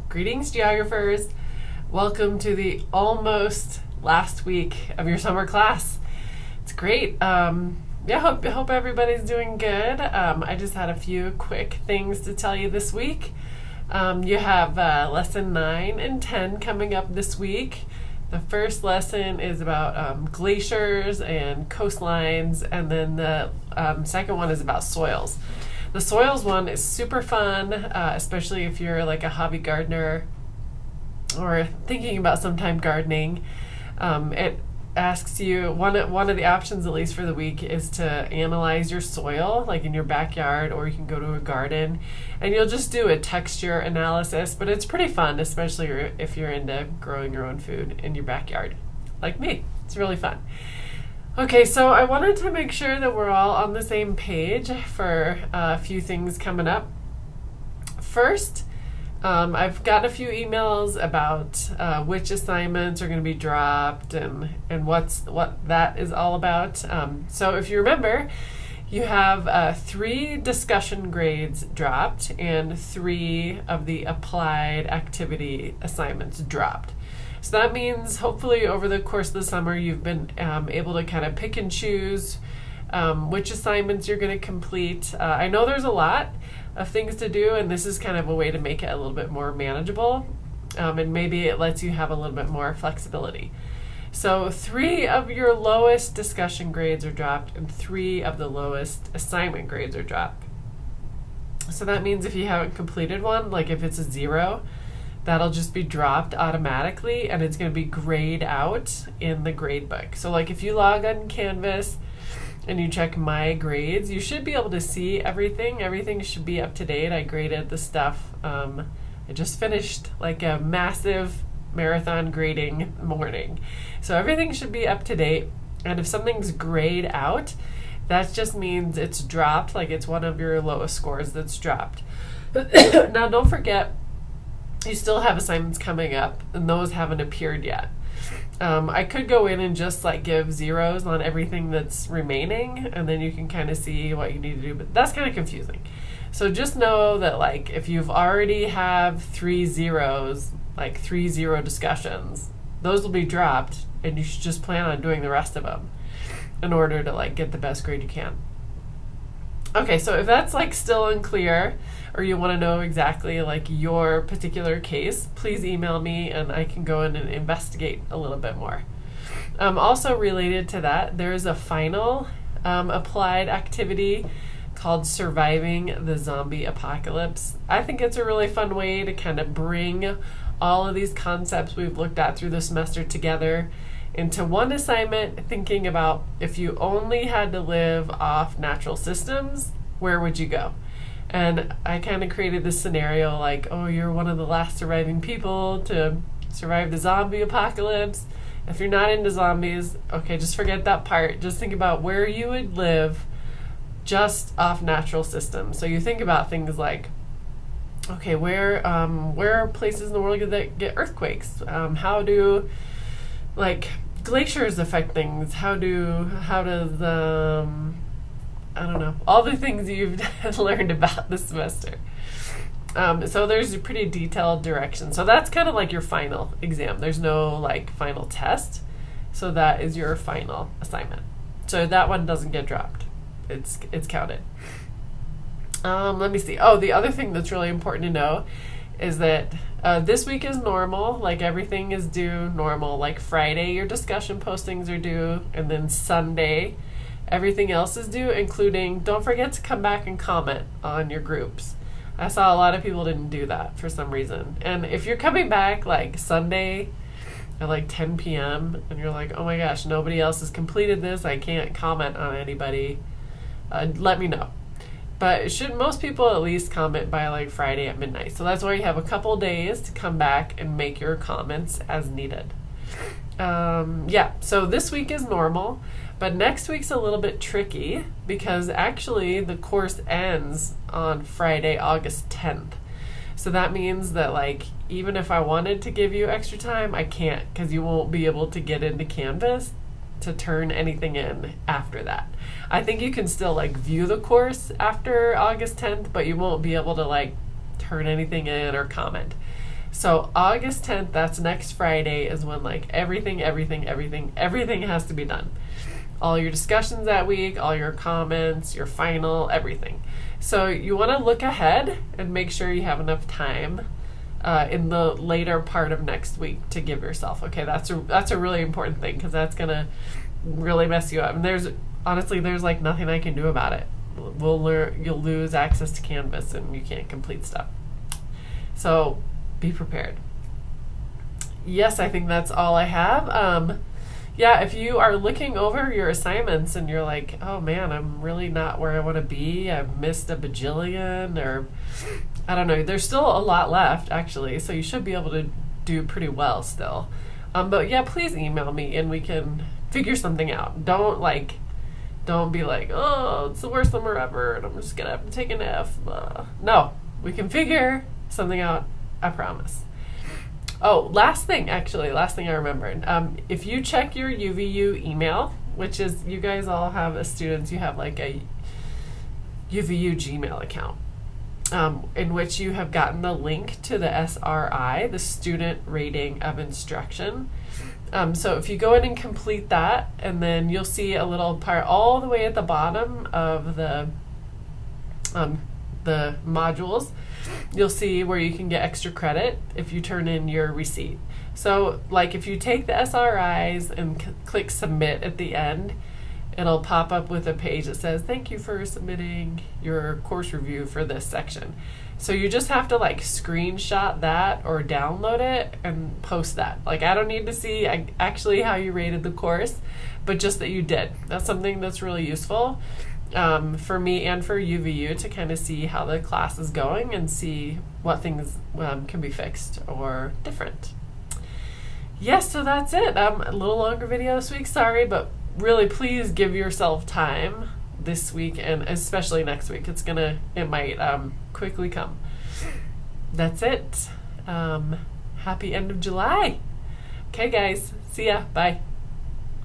Greetings, geographers. Welcome to the almost last week of your summer class. It's great. Hope everybody's doing good. I just had a few quick things to tell you this week. You have lesson 9 and 10 coming up this week. The first lesson is about glaciers and coastlines, and then the second one is about soils. The soils one is super fun, especially if you're like a hobby gardener or thinking about sometime gardening. It asks you, one of the options, at least for the week, is to analyze your soil, like in your backyard, or you can go to a garden, and you'll just do a texture analysis, but it's pretty fun, especially if you're into growing your own food in your backyard, like me. It's really fun. Okay, so I wanted to make sure that we're all on the same page for a few things coming up. First, I've got a few emails about which assignments are going to be dropped and what that is all about. So if you remember, you have 3 discussion grades dropped and 3 of the applied activity assignments dropped. So that means hopefully over the course of the summer you've been able to kind of pick and choose which assignments you're going to complete. I know there's a lot of things to do, and this is kind of a way to make it a little bit more manageable, and maybe it lets you have a little bit more flexibility. So 3 of your lowest discussion grades are dropped and 3 of the lowest assignment grades are dropped. So that means if you haven't completed one, like if it's a 0, that'll just be dropped automatically, and it's going to be grayed out in the grade book. So like if you log on Canvas and you check my grades, you should be able to see everything. Everything should be up to date. I graded the stuff. I just finished like a massive marathon grading morning. So everything should be up to date. And if something's grayed out, that just means it's dropped, like it's one of your lowest scores that's dropped. Now don't forget, you still have assignments coming up, and those haven't appeared yet. I could go in and just like give 0s on everything that's remaining, and then you can kind of see what you need to do, but that's kind of confusing. So just know that like if you've already have 3 0s, like 3 0 discussions, those will be dropped, and you should just plan on doing the rest of them in order to like get the best grade you can. Okay, so if that's like still unclear, or you want to know exactly like your particular case, please email me and I can go in and investigate a little bit more. Also related to that, there's a final applied activity called Surviving the Zombie Apocalypse. I think it's a really fun way to kind of bring all of these concepts we've looked at through the semester together into one assignment, thinking about if you only had to live off natural systems, where would you go? And I kind of created this scenario like, oh, you're one of the last surviving people to survive the zombie apocalypse. If you're not into zombies, okay, just forget that part. Just think about where you would live just off natural systems. So you think about things like, okay, where are places in the world that get earthquakes? How do like glaciers affect things? How does I don't know, all the things you've learned about this semester. So there's a pretty detailed direction. So that's kind of like your final exam. There's no like final test. So that is your final assignment. So that one doesn't get dropped. It's counted. Let me see. Oh, the other thing that's really important to know is that this week is normal, like everything is due normal. Like Friday, your discussion postings are due, and then Sunday, everything else is due, including, don't forget to come back and comment on your groups. I saw a lot of people didn't do that for some reason. And if you're coming back like Sunday at like 10 p.m. and you're like, oh my gosh, nobody else has completed this, I can't comment on anybody, let me know. But most people at least comment by like Friday at midnight. So that's why you have a couple days to come back and make your comments as needed. So this week is normal, but next week's a little bit tricky because actually the course ends on Friday, August 10th. So that means that like even if I wanted to give you extra time, I can't, because you won't be able to get into Canvas to turn anything in after that. I think you can still like view the course after August 10th, but you won't be able to like turn anything in or comment. So August 10th, that's next Friday, is when like everything has to be done. All your discussions that week, all your comments, your final, everything. So you want to look ahead and make sure you have enough time in the later part of next week to give yourself. Okay, that's a really important thing, because that's gonna really mess you up. And there's like nothing I can do about it. You'll lose access to Canvas and you can't complete stuff. So be prepared. Yes, I think that's all I have. Yeah, if you are looking over your assignments and you're like, oh man, I'm really not where I want to be, I've missed a bajillion, or I don't know, there's still a lot left actually, so you should be able to do pretty well still. But yeah, please email me and we can figure something out. Don't be like, oh, it's the worst summer ever and I'm just gonna have to take an F. No, we can figure something out, I promise. Oh, last thing I remembered. If you check your UVU email, which is, you guys all have, as students, you have like a UVU Gmail account, in which you have gotten the link to the SRI, the Student Rating of Instruction. So if you go in and complete that, and then you'll see a little part all the way at the bottom of the modules, you'll see where you can get extra credit if you turn in your receipt. So like if you take the SRIs and click submit at the end, it'll pop up with a page that says, thank you for submitting your course review for this section. So you just have to like screenshot that or download it and post that. Like, I don't need to see actually how you rated the course, but just that you did. That's something that's really useful for me and for UVU to kind of see how the class is going and see what things can be fixed or different. Yes, so that's it. A little longer video this week, sorry, but really please give yourself time this week and especially next week. It might quickly come. That's it. Happy end of July. Okay guys, see ya, bye.